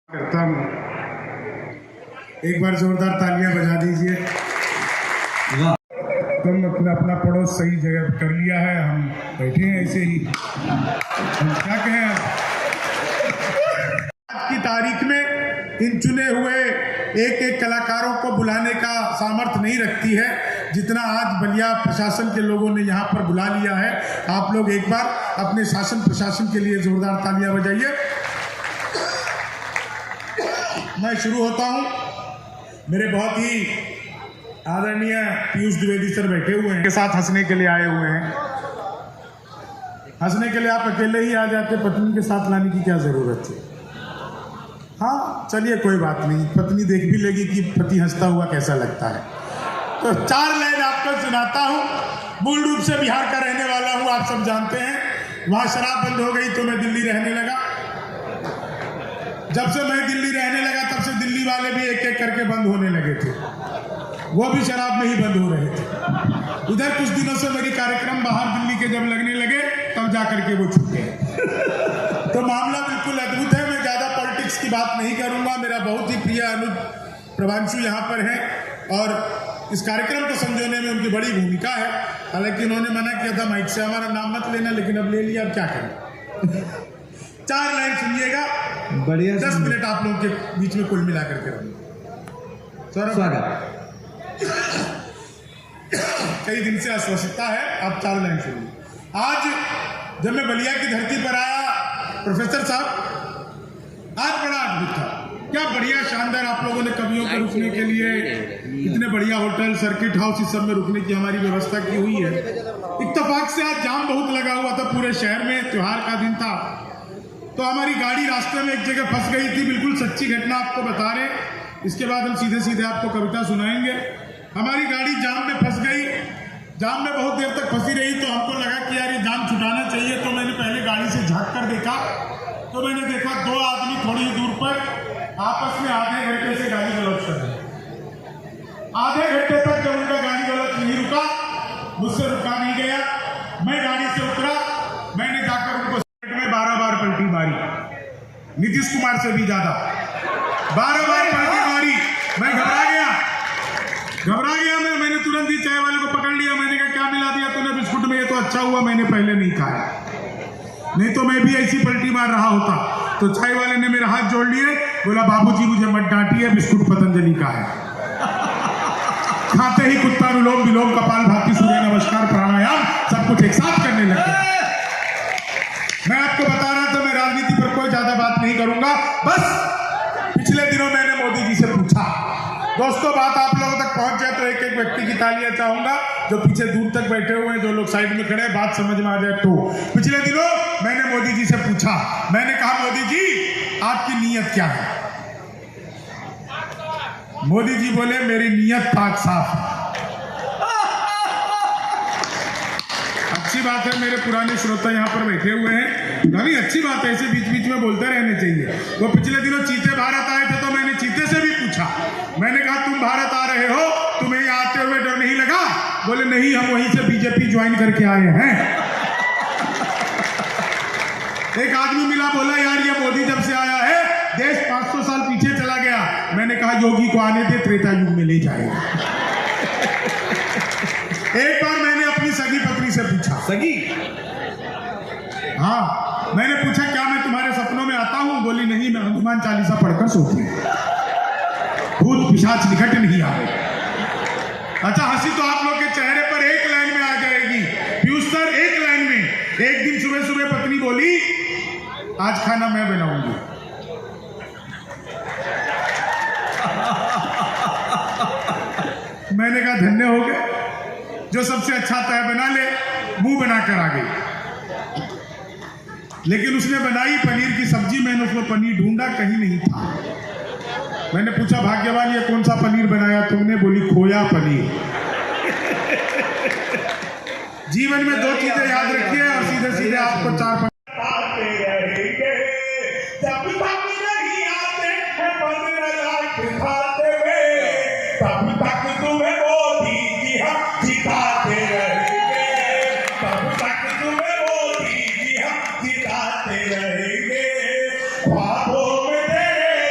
करता हूँ। एक बार जोरदार तालियां बजा दीजिए। तुम अपना अपना पड़ोस सही जगह कर लिया है, हम बैठे हैं ऐसे ही। हम क्या कहें, आज की तारीख में इन चुने हुए एक एक कलाकारों को बुलाने का सामर्थ्य नहीं रखती है जितना आज बलिया प्रशासन के लोगों ने यहाँ पर बुला लिया है। आप लोग एक बार अपने शासन प्रशासन के लिए जोरदार तालियां बजाइए। मैं शुरू होता हूँ। मेरे बहुत ही आदरणीय पीयूष द्विवेदी सर बैठे हुए हैं, के साथ हंसने के लिए आए हुए हैं। हंसने के लिए आप अकेले ही आ जाते, पत्नी के साथ लाने की क्या जरूरत है। हाँ चलिए कोई बात नहीं, पत्नी देख भी लेगी कि पति हंसता हुआ कैसा लगता है। तो 4 लाइन आपको सुनाता हूँ। मूल रूप से बिहार का रहने वाला हूँ, आप सब जानते हैं। वहाँ शराब बंद हो गई तो मैं दिल्ली रहने लगा। जब से मैं दिल्ली रहने लगा तब से दिल्ली वाले भी एक एक करके बंद होने लगे थे। वो भी शराब में ही बंद हो रहे थे। उधर कुछ दिनों से मेरी कार्यक्रम बाहर दिल्ली के जब लगने लगे तब जाकर के वो छूट गए। तो मामला बिल्कुल अद्भुत है। मैं ज्यादा पॉलिटिक्स की बात नहीं करूंगा। मेरा बहुत ही प्रिय अनुज प्रभांशु यहाँ पर है और इस कार्यक्रम को संजोने में उनकी बड़ी भूमिका है। हालांकि उन्होंने मना किया था माइक से हमारा नाम मत लेना, लेकिन अब ले लिया, अब क्या करें। 4 लाइन सुनिएगा, बढ़िया। 10 मिनट आप लोगों के बीच में कुल मिलाकर के रहूंगा। स्वागत। कई दिन से अस्वस्थता है, आप 4 लाइन सुनिए। आज जब मैं बलिया की धरती पर आया, प्रोफेसर साहब, आज बड़ा अद्भुत था। क्या बढ़िया शानदार आप लोगों ने कवियों के रुकने के लिए कितने बढ़िया होटल, सर्किट हाउस, इस सब में रुकने की हमारी व्यवस्था की हुई है। इत्तेफाक से आज जाम बहुत लगा हुआ था पूरे शहर में, त्योहार का दिन था। तो हमारी गाड़ी रास्ते में एक जगह फंस गई थी। बिल्कुल सच्ची घटना आपको बता रहे। इसके बाद हम सीधे सीधे आपको कविता सुनाएंगे। हमारी गाड़ी जाम में फंस गई। जाम में बहुत देर तक फंसी रही तो हमको लगा कि यार ये जाम छुटाना चाहिए। तो मैंने पहले गाड़ी से झांक कर देखा तो मैंने देखा 2 आदमी थोड़ी ही दूर पर आपस में आधे घंटे से गाली गलौज कर रहे। आधे घंटे तक जब उनका गाली गलौज नहीं रुका, मुझसे रुका नहीं गया, मैं गाड़ी से उतरा। मैंने जाकर उनको 12 बार पलटी मारी, नीतीश कुमार से भी ज्यादा 12 बार पलटी मारी। मैं घबरा गया। मैंने तुरंत ही चाय वाले को पकड़ लिया। मैंने कहा क्या मिला दिया तूने बिस्कुट में, ये तो अच्छा हुआ मैंने पहले नहीं खाया, नहीं तो मैं भी ऐसी पलटी मार रहा होता। तो चाय वाले ने मेरा हाथ जोड़ लिए, बोला बाबूजी मुझे मत डांटिए, बिस्कुट पतंजलि का है। खाते ही कुत्ता अनुलोम विलोम कपाल भाती सूर्य नमस्कार प्राणायाम सब कुछ एक साथ करने लगे। मैं आपको बता रहा था मैं राजनीति पर कोई ज्यादा बात नहीं करूंगा। बस पिछले दिनों मैंने मोदी जी से पूछा, दोस्तों बात आप लोगों तक पहुंच जाए तो एक एक व्यक्ति की तालियां चाहूंगा, जो पीछे दूर तक बैठे हुए हैं, जो लोग साइड में खड़े हैं, बात समझ में आ जाए तो। पिछले दिनों मैंने मोदी जी से पूछा, मैंने कहा मोदी जी आपकी नीयत क्या है। मोदी जी बोले मेरी नीयत पाक साफ है। अच्छी बात है, मेरे पुराने श्रोता यहाँ पर बैठे हुए हैं, काफी अच्छी बात है, ऐसे बीच बीच में बोलते रहने चाहिए। वो पिछले दिनों चीते भारत आए थे तो मैंने चीते से भी पूछा, मैंने कहा तुम भारत आ रहे हो, तुम्हें यहाँ आते हुए डर नहीं लगा। बोले नहीं, हम वहीं से बीजेपी ज्वाइन करके आए हैं। एक आदमी मिला, बोला यार ये मोदी जब से आया है देश 500 साल पीछे चला गया। मैंने कहा योगी को आने दे, त्रेता युग में ले जाएगा। एक बार मैंने अपनी सगी पत्नी से पूछा, सगी? हाँ, मैंने पूछा क्या मैं तुम्हारे सपनों में आता हूं? बोली नहीं, मैं हनुमान चालीसा पढ़कर सोती हूँ, भूत पिशाच निकट नहीं आए। अच्छा, हंसी तो आप लोग के चेहरे पर एक लाइन में आ जाएगी। पीयूष सर एक लाइन में। एक दिन सुबह सुबह पत्नी बोली आज खाना मैं बनाऊंगी। मैंने कहा धन्य हो गए, जो सबसे अच्छा तय बना ले, मुंह बनाकर आ गई। लेकिन उसने बनाई पनीर की सब्जी, मैंने उसमें पनीर ढूंढा, कहीं नहीं था। मैंने पूछा भाग्यवान ये कौन सा पनीर बनाया तुमने? बोली खोया पनीर। जीवन में 2 चीजें याद रखिए और सीधे सीधे आपको 4 ख्वाबों में तेरे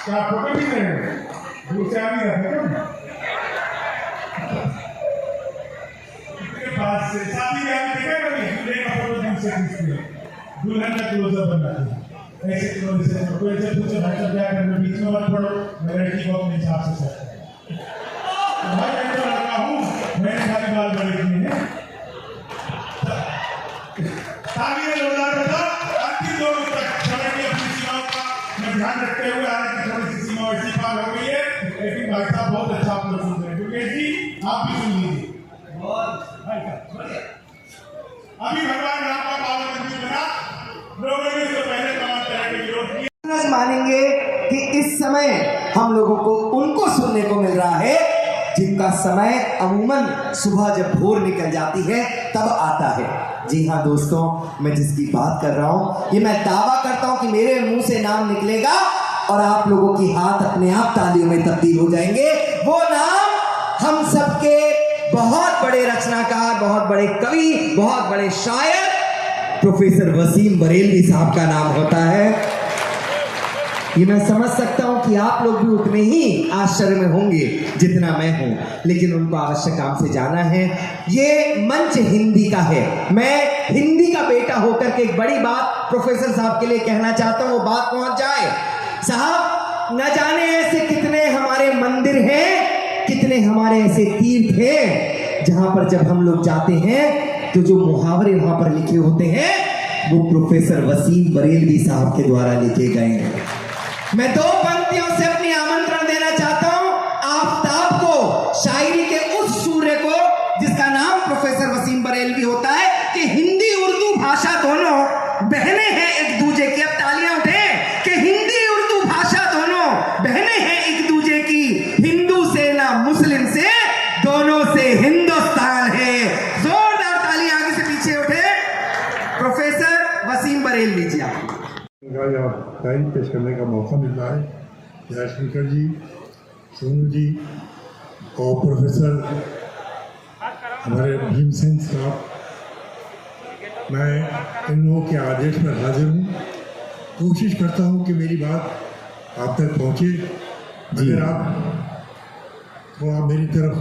क्या फोटो भी नहीं दूर से आगे रखे पास से शादी में आगे देखा कभी दूल्हे का फोटो दूर से खींचते हैं, दुल्हन का क्लोजअप बनाते हैं, ऐसे क्लोज से फोटो ऐसे पूछो भाई साहब क्या करना, बीच में मत पड़ो, मेरा ठीक बहुत मेरे हिसाब से सर भाई मैं तो लगा हूँ, मैंने खाली बाल बड़े किए हैं शादी में जोरदार बता अंतिम 2 मिनट तक समय की अपनी सीमाओं का मैं ध्यान रखते हुए हालांकि थोड़ी सी सीमा ऐसी पार हो गई है, लेकिन भाई साहब बहुत अच्छा आप लोग सुन रहे हैं, क्योंकि जी आप भी सुन लीजिए। अभी भगवान राम का पावन मंदिर बना, लोगों ने इससे पहले तमाम तरह के विरोध किए। मानेंगे कि इस समय हम लोगों को उनको सुनने को मिल रहा है जिनका समय अमूमन सुबह जब भोर निकल जाती है तब आता है। जी हाँ दोस्तों, मैं जिसकी बात कर रहा हूँ ये मैं दावा करता हूँ कि मेरे मुंह से नाम निकलेगा और आप लोगों की हाथ अपने आप तालियों में तब्दील हो जाएंगे। वो नाम हम सबके बहुत बड़े रचनाकार, बहुत बड़े कवि, बहुत बड़े शायर प्रोफेसर वसीम बरेलवी साहब का नाम होता है। ये मैं समझ सकता हूं कि आप लोग भी उतने ही आश्चर्य में होंगे जितना मैं हूं, लेकिन उनको आवश्यक काम से जाना है। ये मंच हिंदी का है, मैं हिंदी का बेटा होकर के एक बड़ी बात प्रोफेसर साहब के लिए कहना चाहता हूं, वो बात पहुंच जाए। साहब, न जाने ऐसे कितने हमारे मंदिर हैं, कितने हमारे ऐसे तीर्थ हैं जहां पर जब हम लोग जाते हैं तो जो मुहावरे वहां पर लिखे होते हैं वो प्रोफेसर वसीम बरेलवी साहब के द्वारा लिखे गए हैं। मैं 2 पंक्तियों से अपनी आमंत्रण देना चाहता हूं आफताब को, शायरी के उस सूर्य को जिसका नाम प्रोफेसर वसीम बरेलवी होता है कि हिंदी उर्दू भाषा दोनों बहनें हैं एक दूजे की। अब तालियां उठे कि हिंदी उर्दू भाषा दोनों बहनें हैं एक दूजे की, हिंदू से ना मुस्लिम से, दोनों से हिंदुस्तान है। जोरदार तालियां आगे से पीछे उठे प्रोफेसर वसीम बरेलवी जी। आप शायरी पेश करने का मौका मिल रहा है। जयशंकर जी, सोनू जी और प्रोफेसर हमारे भीमसेन साहब, मैं इन लोगों के आदेश पर हाजिर हूँ। कोशिश करता हूँ कि मेरी बात आप तक पहुँचे। अगर आप थोड़ा मेरी तरफ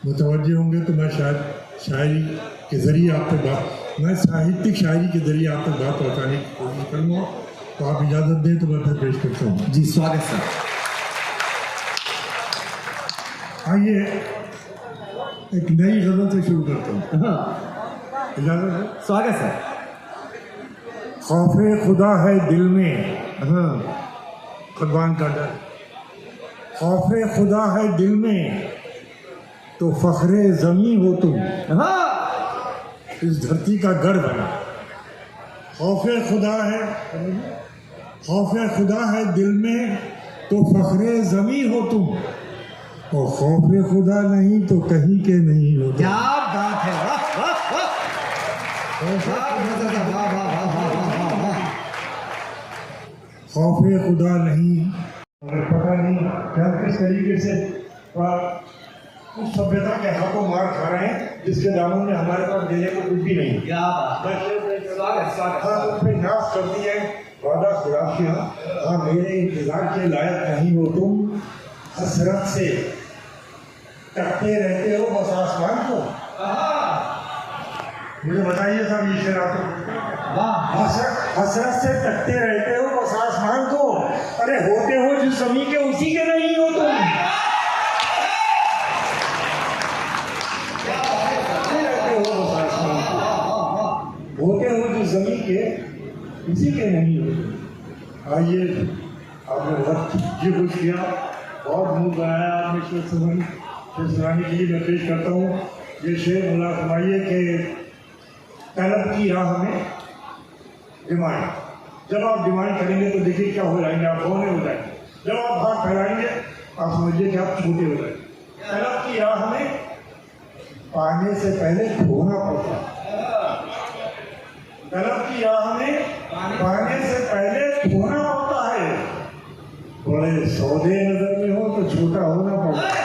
मुतवज्जे होंगे तो मैं शायद शायरी के ज़रिए आप तक बात, मैं साहित्यिक शायरी के जरिए आप तक बात पहुँचाने की कोशिश करूँगा। तो आप इजाज़त दें तो मैं फिर पेश करता हूँ। जी स्वागत सर। आइए एक नई गज़ल से शुरू करता हूँ। इजाज़त है? स्वागत सर। खौफे खुदा है दिल में, खुदान का डर। खौफे खुदा है दिल में तो फख्रे ज़मीं हो तुम, इस धरती का गढ़ बना। खौफे खुदा है दिल में तो फख्रे ज़मीं हो तुम, और खौफे खुदा नहीं तो कहीं के नहीं हो तुम। क्या बात है, वाह वाह वाह, खौफे खुदा नहीं, पता नहीं क्या किस तरीके से उस सभ्यता के हाथों मार खा रहे हैं जिसके दामन में हमारे पास देने को कुछ भी नहीं। नाश कर दिया, वादा खुदा किया, हाँ मेरे इंतजार के लायक नहीं हो तुम, हसरत से तकते रहते हो बस आसमान को। मुझे बताइए साहब ये शेर आपको, हसरत से तकते रहते हो बस आसमान को, अरे होते हो जिस जमीन के उसी के नहीं हो तुम। होते हो जो जमीन के किसी के नहीं हो। आइए आपने वक्त जी कुछ किया, बहुत मुँह बनाया आपने शेर सुनाने के लिए मैं पेश करता हूँ। ये शेर मुला फरमाइए कि तलब की राह में डिमांड, जब आप डिमांड करेंगे तो देखिए क्या हो जाएंगे, आप होने हो जाएंगे। जब आप हाथ फैलाएंगे आप समझिए कि आप छोटे हो जाएंगे। तलब की राह में पाने से पहले धोना पड़ता है। तलब की राह में पाने से पहले धोना पड़ता है। बड़े सौदे नजर में हो तो छोटा होना पड़ता है।